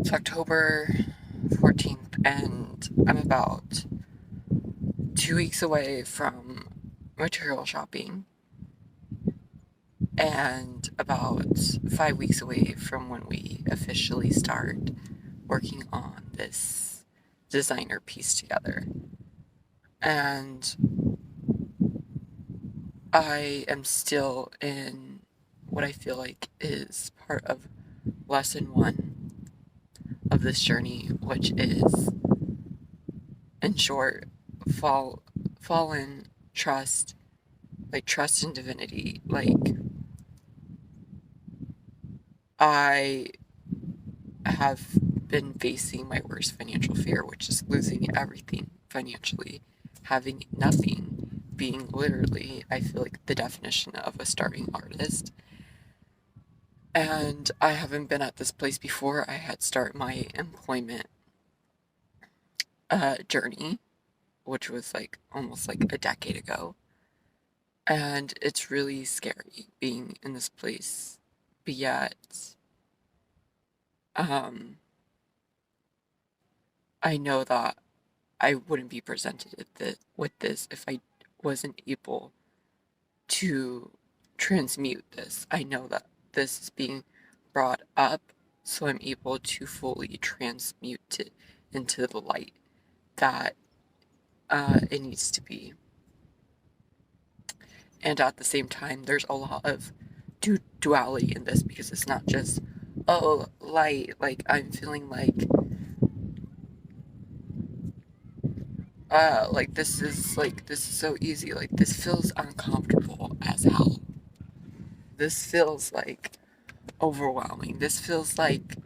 It's October 14th, and I'm about 2 weeks away from material shopping and about 5 weeks away from when we officially start working on this designer piece together. And I am still in what I feel like is part of lesson one of this journey, which is, in short, fall fall in, trust, like trust in divinity. Like, I have been facing my worst financial fear, which is losing everything financially, having nothing, being literally, I feel like, the definition of a starving artist. And I haven't been at this place before. I had start my employment journey, which was like almost like a decade ago. And it's really scary being in this place. But yet, um, I know that I wouldn't be presented with this if I wasn't able to transmute this. I know that this is being brought up, so I'm able to fully transmute it into the light that it needs to be. And at the same time, there's a lot of duality in this because it's not just, oh, light, like I'm feeling like this is so easy, like this feels uncomfortable as hell. This feels like overwhelming. This feels like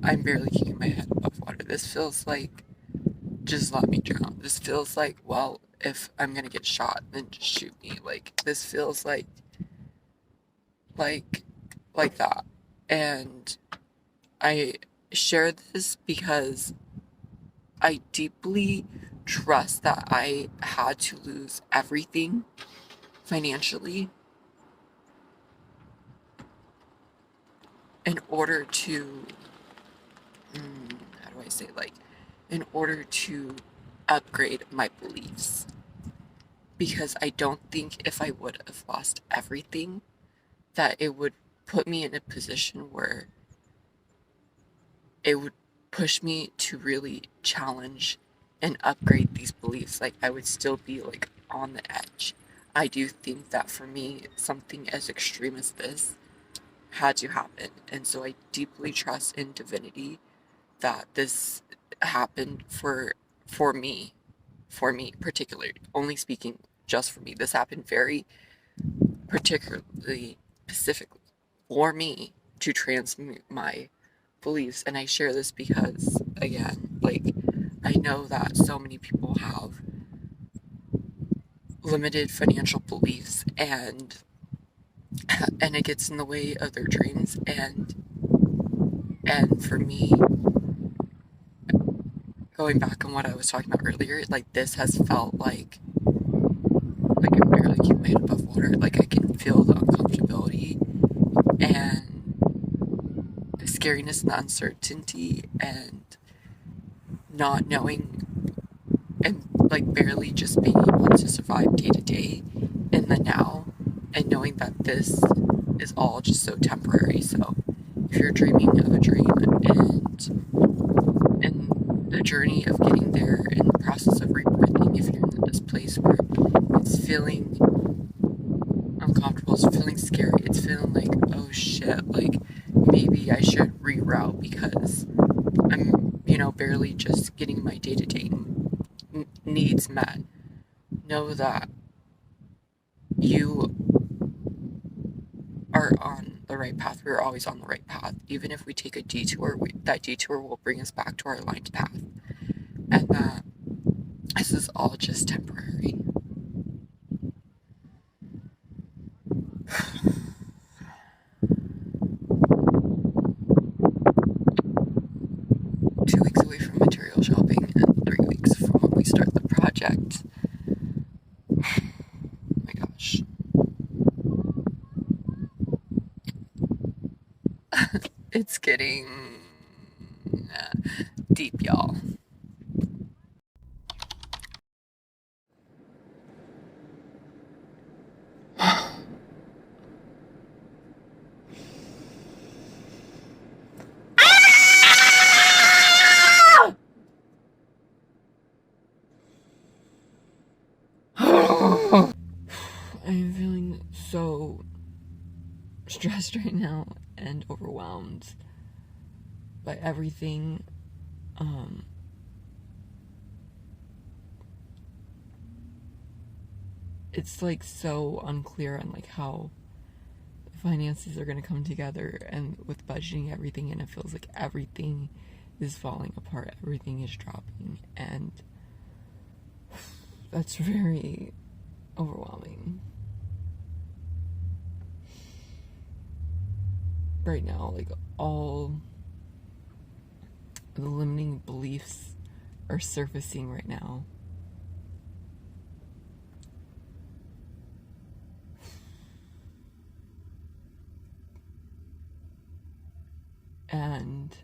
I'm barely keeping my head above water. This feels like just let me drown. This feels like, well, if I'm gonna get shot, then just shoot me. Like this feels like like that. And I share this because I deeply trust that I had to lose everything financially in order to, how do I say, like, in order to upgrade my beliefs. Because I don't think if I would have lost everything, that it would put me in a position where it would push me to really challenge and upgrade these beliefs. Like, I would still be like on the edge. I do think that for me, something as extreme as this had to happen. And so I deeply trust in divinity that this happened for me, for me particularly, only speaking just for me. This happened very particularly specifically for me to transmute my beliefs. And I share this because, again, like, I know that so many people have limited financial beliefs, and it gets in the way of their dreams. And for me, going back on what I was talking about earlier, like, this has felt like I barely keep my head above water. Like, I can feel the uncomfortability and the scariness and the uncertainty and not knowing, and like barely just being able to survive day to day in the now, and knowing that this is all just so temporary. So if you're dreaming of a dream and the journey of getting there and the process of rebirthing, if you're in this place where it's feeling uncomfortable, it's feeling scary, it's feeling like, oh shit, like maybe I should reroute because I'm, barely just getting my day to day needs met. Know that you are on the right path. We're always on the right path. Even if we take a detour, that detour will bring us back to our aligned path. And that this is all just temporary. 2 weeks away from material shopping and 3 weeks from when we start the project. Oh my gosh. It's getting deep, y'all. I'm feeling so stressed right now and overwhelmed by everything. It's like so unclear on like how the finances are going to come together, and with budgeting everything, and it feels like everything is falling apart, everything is dropping, and that's very overwhelming right now. Like, all the limiting beliefs are surfacing right now. And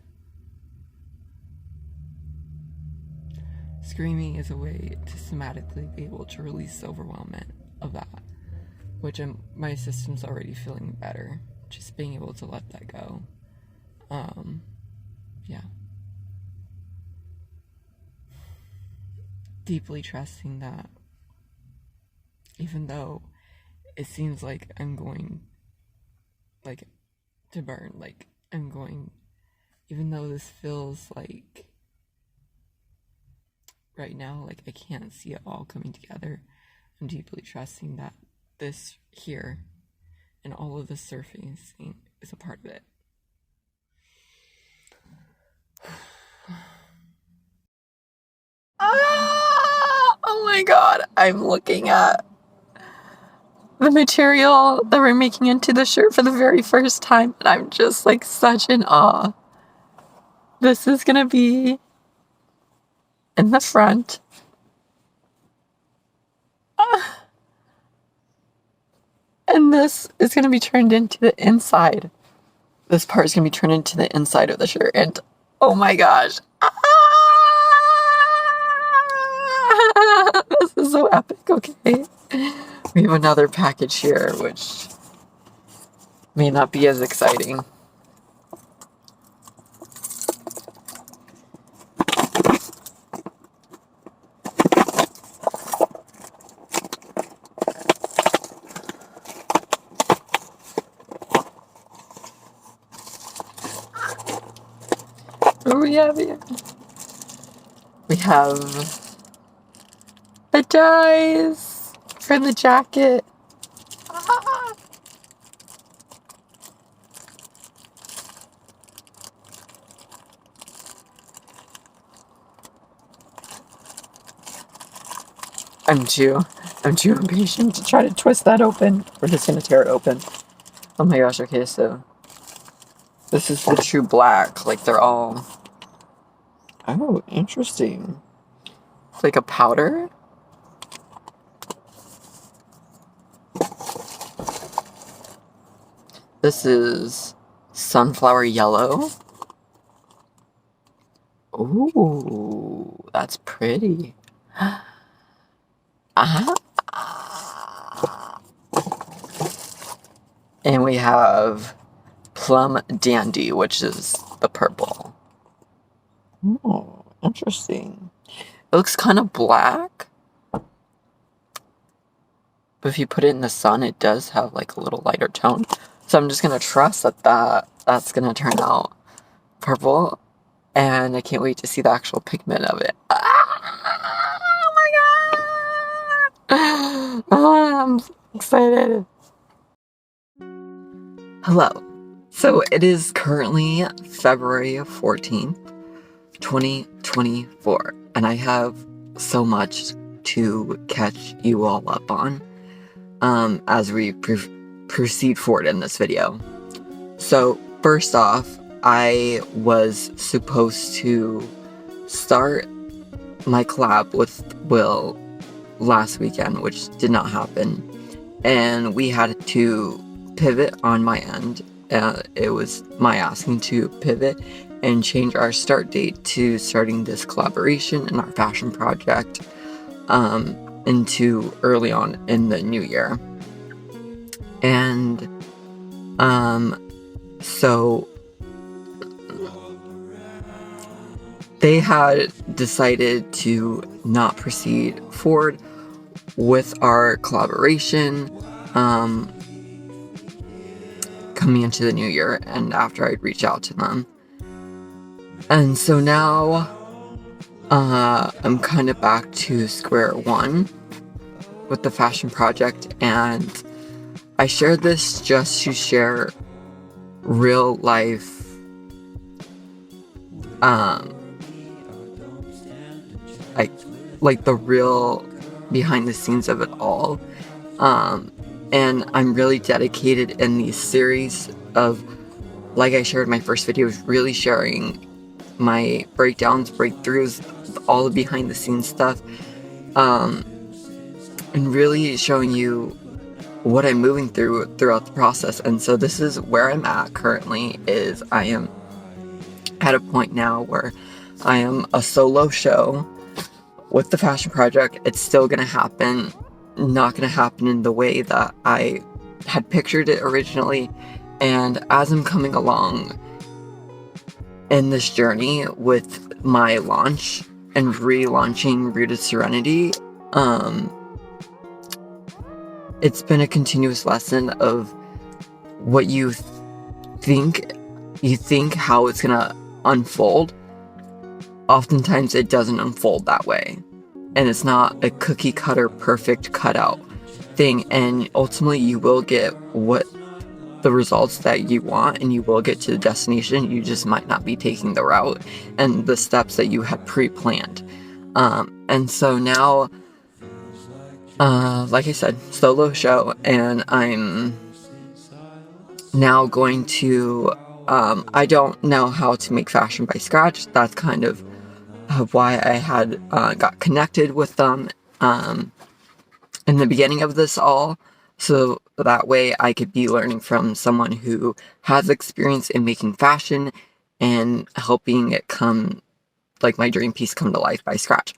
screaming is a way to somatically be able to release the overwhelmment of that, which my system's already feeling better. Just being able to let that go. Yeah. Deeply trusting that even though it seems like I'm going like to burn, like I'm going, even though this feels like right now, like I can't see it all coming together, I'm deeply trusting that this here and all of the surfing is a part of it. Oh my god, I'm looking at the material that we're making into the shirt for the very first time, and I'm just like such in awe. This is gonna be in the front. And this is gonna be turned into the inside. This part is gonna be turned into the inside of the shirt, and oh my gosh. This is so epic, okay? We have another package here, which may not be as exciting. What do we have here? We have the dies for the jacket. I'm too impatient to try to twist that open. We're just gonna tear it open. Oh my gosh, okay, so this is the true black. Like, they're all... Oh, interesting. It's like a powder. This is sunflower yellow. Ooh, that's pretty. And we have plum dandy, which is the purple. Oh, interesting. It looks kind of black, but if you put it in the sun, it does have like a little lighter tone. So I'm just gonna trust that's gonna turn out purple, and I can't wait to see the actual pigment of it. Oh my god! I'm excited. Hello. So it is currently February 14th, 2024, and I have so much to catch you all up on as we proceed forward in this video. So first off, I was supposed to start my collab with Will last weekend, which did not happen, and we had to pivot on my end. It was my asking to pivot, and change our start date to starting this collaboration and our fashion project into early on in the new year. And so they had decided to not proceed forward with our collaboration coming into the new year, and after I'd reach out to them. And so now I'm kind of back to square one with the fashion project, and I shared this just to share real life like the real behind the scenes of it all. And I'm really dedicated in these series of, like I shared in my first video, really sharing my breakdowns, breakthroughs, all the behind the scenes stuff, and really showing you what I'm moving through throughout the process. And so this is where I'm at currently, is I am at a point now where I am a solo show with the fashion project. It's still gonna happen, not gonna happen in the way that I had pictured it originally. And as I'm coming along in this journey with my launch and relaunching Rooted Serenity, it's been a continuous lesson of what you think how it's gonna unfold. Oftentimes it doesn't unfold that way, and it's not a cookie cutter perfect cutout thing, and ultimately you will get what the results that you want, and you will get to the destination. You just might not be taking the route and the steps that you had pre-planned. And so now, like I said, solo show, and I'm now going to, I don't know how to make fashion by scratch. That's kind of why I had got connected with them in the beginning of this all, so that way I could be learning from someone who has experience in making fashion and helping it come, like my dream piece, come to life by scratch,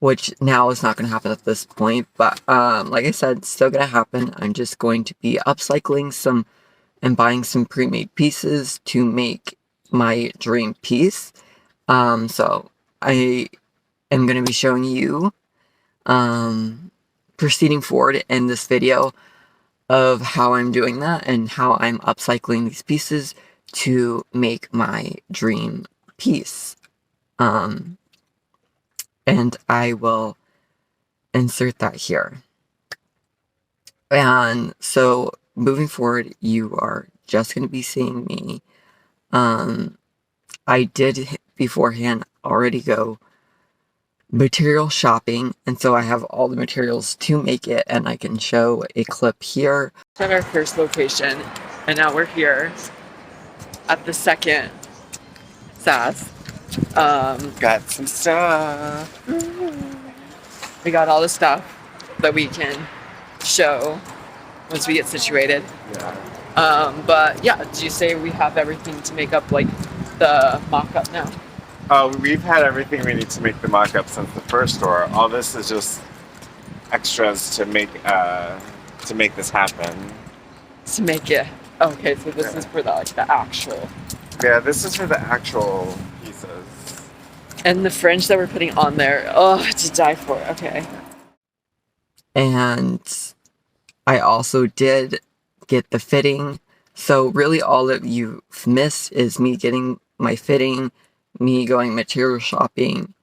which now is not going to happen at this point. But like I said, it's still going to happen. I'm just going to be upcycling some and buying some pre-made pieces to make my dream piece. So I am going to be showing you proceeding forward in this video of how I'm doing that and how I'm upcycling these pieces to make my dream piece. And I will insert that here. And so moving forward, you are just going to be seeing me. I did beforehand already go material shopping, and so I have all the materials to make it, and I can show a clip here. At our first location, and now we're here at the second SAS. Got some stuff. We got all the stuff that we can show once we get situated. Yeah. But yeah, did you say we have everything to make up like the mock-up now? We've had everything we need to make the mock-up since the first store. All this is just extras to make this happen. To make it. Okay, so this is for the actual. Yeah, this is for the actual pieces. And the fringe that we're putting on there, oh, to die for. Okay. And I also did get the fitting. So really all that you've missed is me getting my fitting, me going material shopping,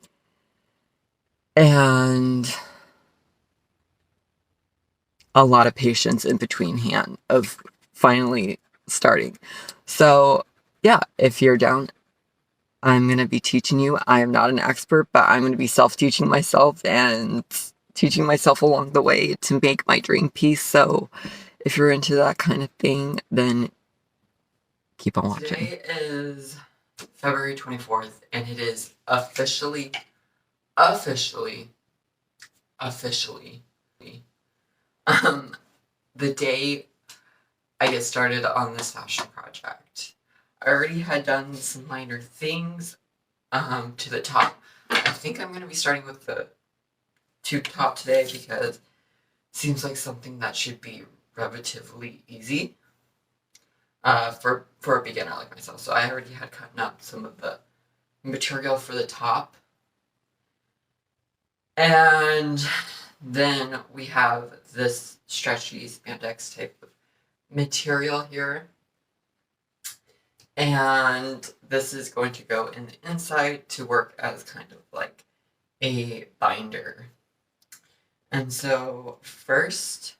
and a lot of patience in between hand of finally starting. So yeah, if you're down, I'm going to be teaching you. I am not an expert, but I'm going to be self-teaching myself and teaching myself along the way to make my dream piece. So if you're into that kind of thing, then keep on watching. Today is February 24th, and it is officially the day I get started on this fashion project. I already had done some minor things to the top. I think I'm going to be starting with the tube top today because it seems like something that should be relatively easy for a beginner like myself. So I already had cut up some of the material for the top. And then we have this stretchy spandex type of material here. And this is going to go in the inside to work as kind of like a binder. And so first,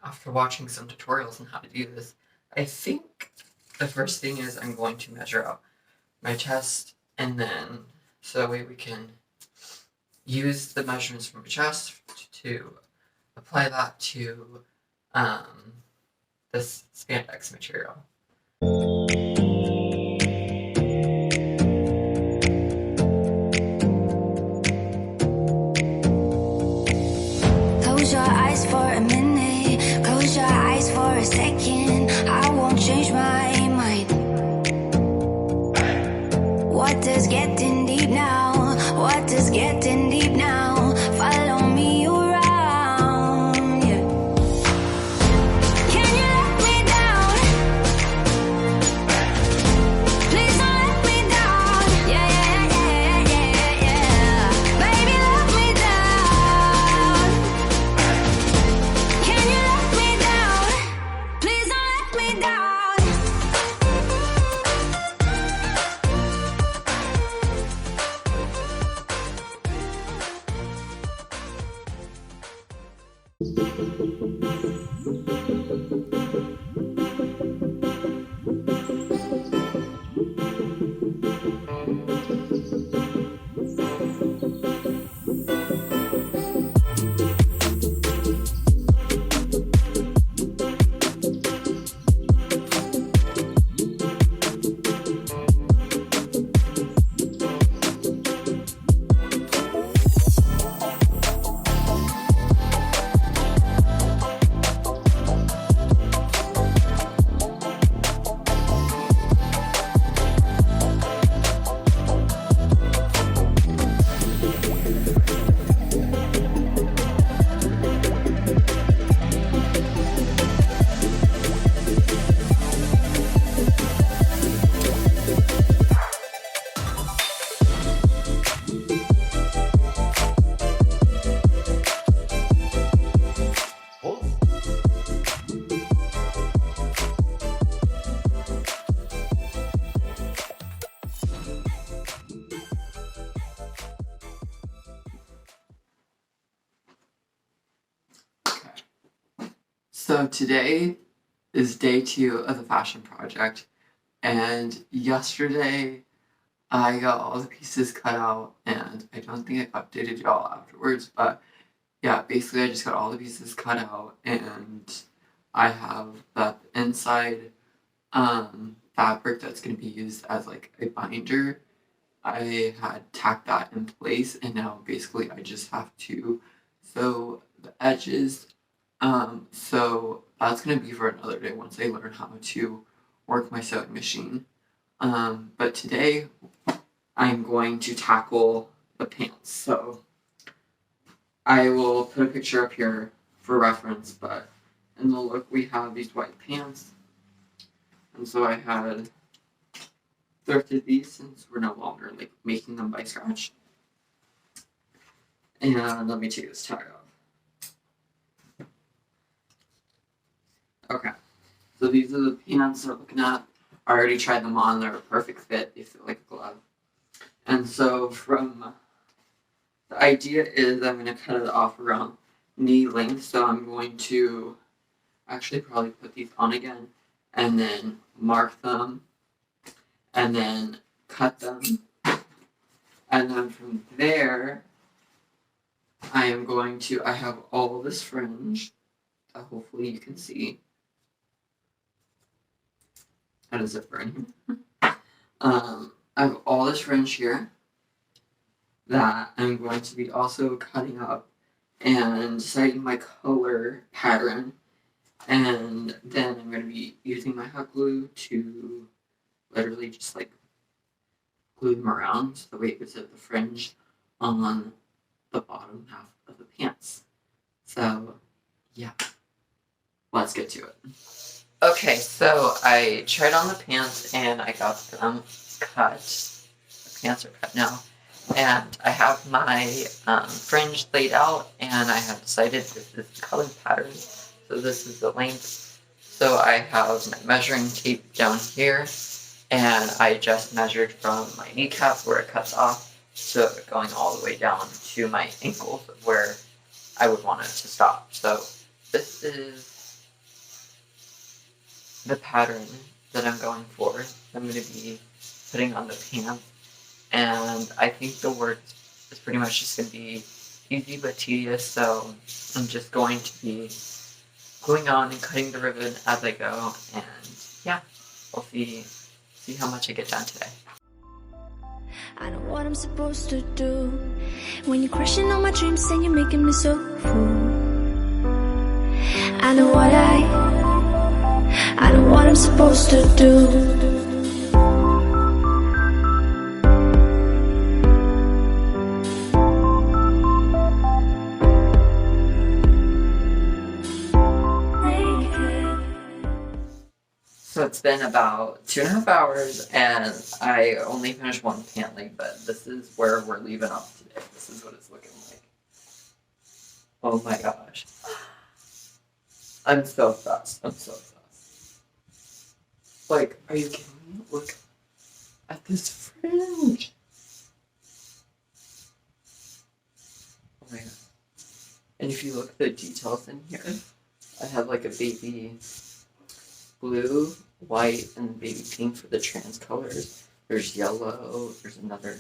after watching some tutorials on how to do this, I think the first thing is I'm going to measure out my chest, and then so that way we can use the measurements from my chest to apply that to this spandex material. Close your eyes for a minute, close your eyes for a second. I won't change my mind. What does getting deep now? What does getting deep now? Follow me around, yeah. Can you let me down? Please don't let me down. Yeah, yeah, yeah, yeah, yeah. Baby, let me down. Can you let me down? Please don't let me down. So today is day 2 of the fashion project, and yesterday I got all the pieces cut out, and I don't think I updated y'all afterwards, but yeah, basically I just got all the pieces cut out, and I have that inside fabric that's going to be used as like a binder. I had tacked that in place, and now basically I just have to sew the edges. So that's gonna be for another day once I learn how to work my sewing machine. But today I'm going to tackle the pants. So I will put a picture up here for reference, but in the look we have these white pants. And so I had thrifted these since we're no longer like making them by scratch. And let me take this tag off. Okay, so these are the pants we're looking at. I already tried them on, they're a perfect fit, they fit like a glove. And so from the idea is I'm going to cut it off around knee length, so I'm going to actually probably put these on again and then mark them and then cut them. And then from there, I have all this fringe that hopefully you can see. And a zipper in here. I have all this fringe here that I'm going to be also cutting up and deciding my color pattern. And then I'm going to be using my hot glue to literally just like glue them around so that way it gives it the fringe on the bottom half of the pants. So yeah, let's get to it. Okay, so I tried on the pants and I got them cut. The pants are cut now. And I have my fringe laid out, and I have decided this is the color pattern. So this is the length. So I have my measuring tape down here, and I just measured from my kneecap where it cuts off to going all the way down to my ankles where I would want it to stop. So this is the pattern that I'm going for. I'm going to be putting on the pants. And I think the work is pretty much just going to be easy but tedious, so I'm just going to be gluing on and cutting the ribbon as I go, and yeah, we'll see how much I get done today. I know what I'm supposed to do when you're crushing all my dreams and you're making me so full. I know what I'm supposed to do. So it's been about 2.5 hours, and I only finished one pant leg, but this is where we're leaving off today. This is what it's looking like. Oh my gosh. I'm so obsessed. Like, are you kidding me? Look at this fringe. Oh my god. And if you look at the details in here, I have like a baby blue, white, and baby pink for the trans colors. There's yellow, there's another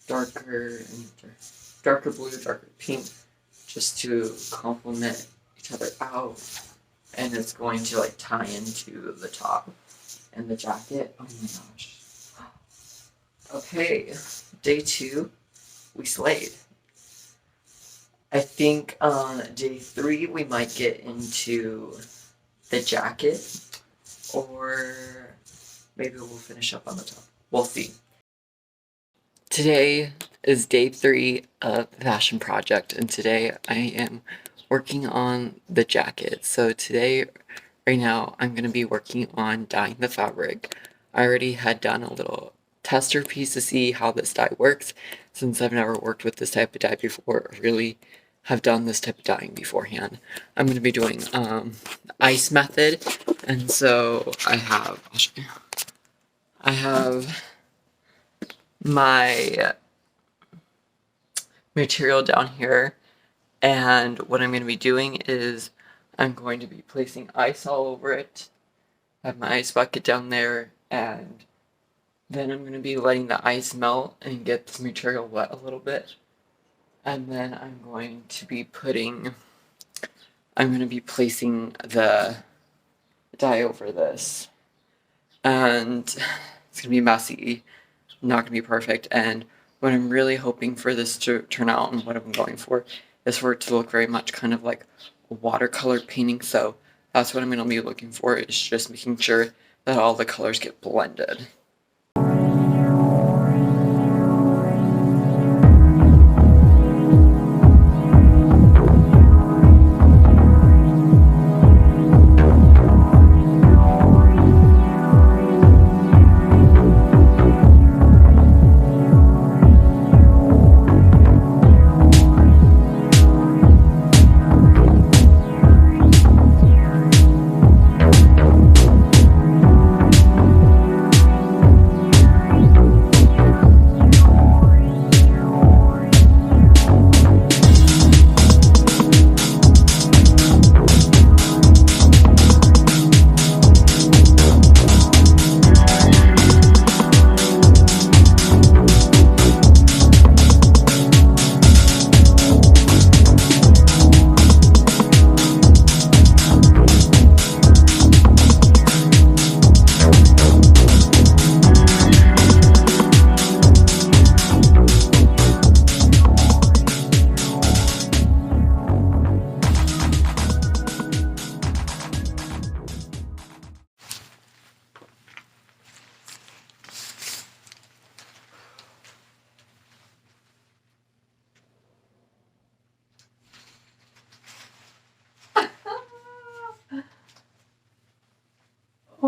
darker, and darker blue, darker pink, just to complement each other out. And it's going to like tie into the top and the jacket. Oh my gosh. Okay, day 2, we slayed. I think on day 3 we might get into the jacket, or maybe we'll finish up on the top. We'll see. Today is day 3 of the fashion project, and today I am working on the jacket. So today, right now, I'm going to be working on dyeing the fabric. I already had done a little tester piece to see how this dye works, since I've never worked with this type of dye before, or really have done this type of dyeing beforehand. I'm going to be doing ice method, and so I'll show you. I have my material down here, and what I'm going to be doing is I'm going to be placing ice all over it. I have my ice bucket down there, and then I'm going to be letting the ice melt and get this material wet a little bit. And then I'm going to be placing the dye over this. And it's going to be messy, not going to be perfect. And what I'm really hoping for this to turn out, and what I'm going for, is for it to look very much kind of like a watercolor painting. So that's what I'm going to be looking for, is just making sure that all the colors get blended.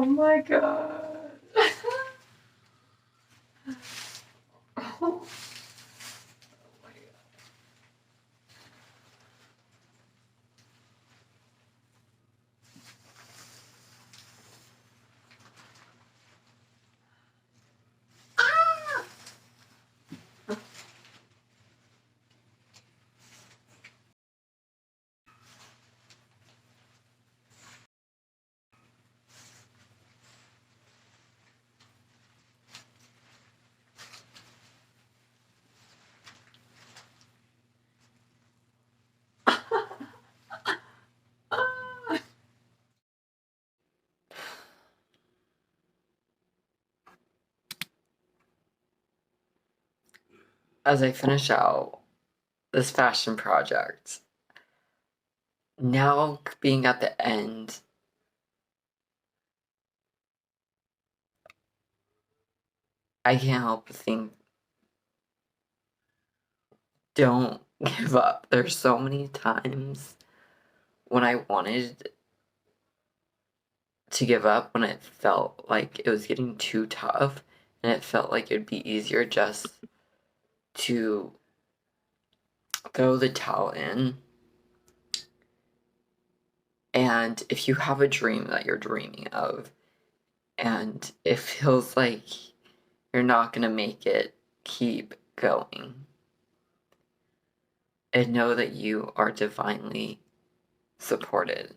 Oh my god. Oh my god. As I finish out this fashion project, now being at the end, I can't help but think, don't give up. There's so many times when I wanted to give up, when it felt like it was getting too tough, and it felt like it'd be easier just to throw the towel in. And if you have a dream that you're dreaming of, and it feels like you're not going to make it, keep going. And know that you are divinely supported.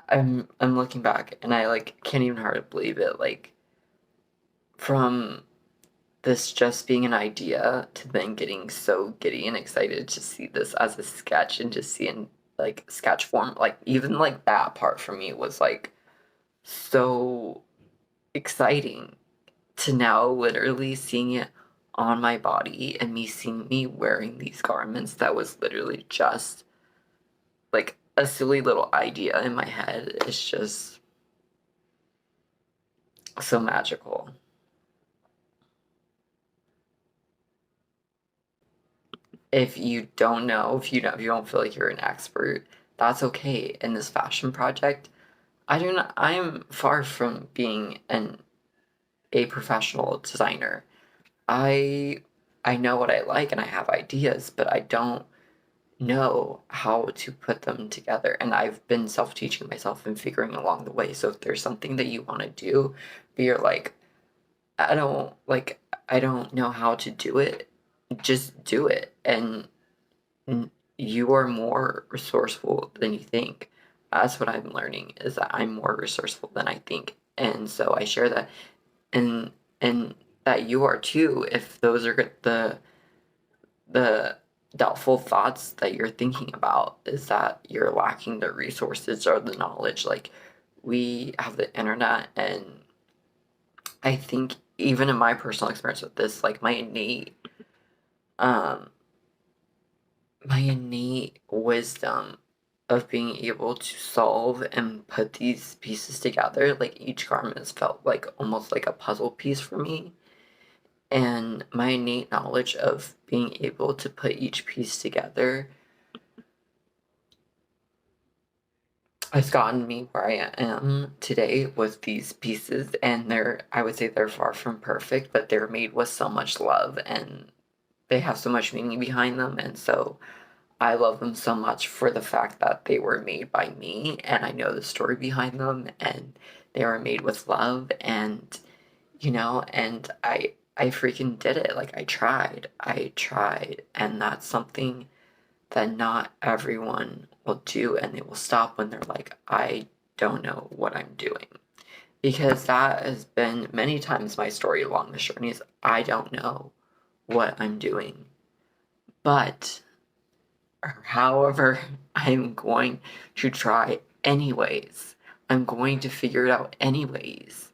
I'm looking back and I can't even hardly believe it. From this just being an idea to then getting so giddy and excited to see this as a sketch and just see in sketch form, even that part for me was so exciting, to now literally seeing it on my body and seeing me wearing these garments that was literally just a silly little idea in my head. It's just so magical. If you don't know, if you don't feel like you're an expert, that's okay. In this fashion project, I am far from being a professional designer. I I know what I like and I have ideas, but I don't know how to put them together. And I've been self-teaching myself and figuring along the way. So if there's something that you want to do, but you're like, I don't know how to do it, just do it. And you are more resourceful than you think. That's what I'm learning, is that I'm more resourceful than I think. And so I share that, and that you are too, if those are the doubtful thoughts that you're thinking about, is that you're lacking the resources or the knowledge. We have the internet, and I think even in my personal experience with this, um my innate wisdom of being able to solve and put these pieces together, each garment has felt almost like a puzzle piece for me. And my innate knowledge of being able to put each piece together has gotten me where I am today with these pieces. And I would say they're far from perfect, but they're made with so much love and they have so much meaning behind them. And so I love them so much for the fact that they were made by me and I know the story behind them, and they were made with love. And and I freaking did it. I tried, and that's something that not everyone will do, and they will stop when they're like, I don't know what I'm doing. Because that has been many times my story along this journey, is I don't know what I'm doing. But however, I'm going to try anyways. I'm going to figure it out anyways.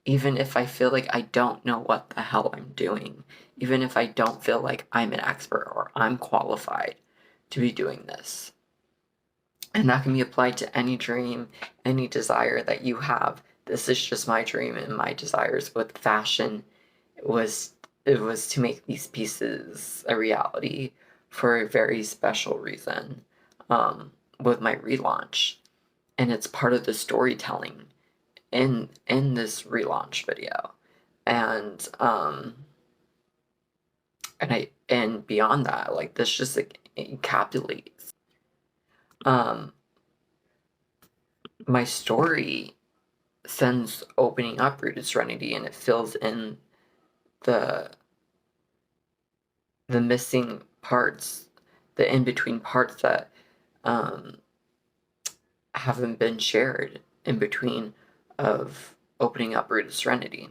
Even if I feel like I don't know what the hell I'm doing. Even if I don't feel like I'm an expert or I'm qualified to be doing this. And that can be applied to any dream, any desire that you have. This is just my dream and my desires with fashion. It was to make these pieces a reality for a very special reason. with my relaunch, and it's part of the storytelling in this relaunch video. And and beyond that, like, this just encapsulates my story since opening up Rooted Serenity, and it fills in the missing parts, the in-between parts that haven't been shared in between of opening up Rooted Serenity.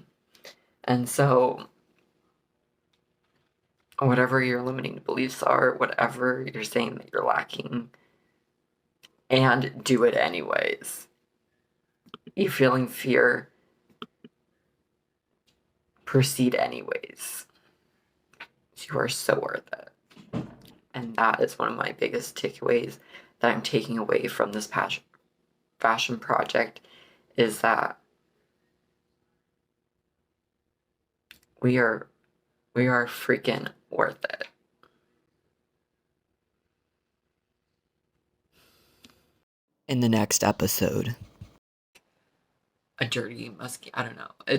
And so whatever your limiting beliefs are, whatever you're saying that you're lacking, and do it anyways. You feeling fear, proceed anyways. You are so worth it. And that is one of my biggest takeaways that I'm taking away from this fashion project, is that we are freaking worth it. In the next episode, a dirty, musky, I don't know. I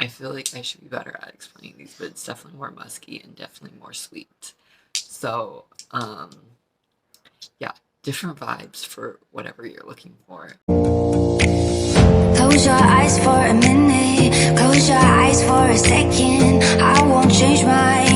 feel like I should be better at explaining these, but it's definitely more musky and definitely more sweet. So, yeah, different vibes for whatever you're looking for. Close your eyes for a minute, close your eyes for a second. I won't change my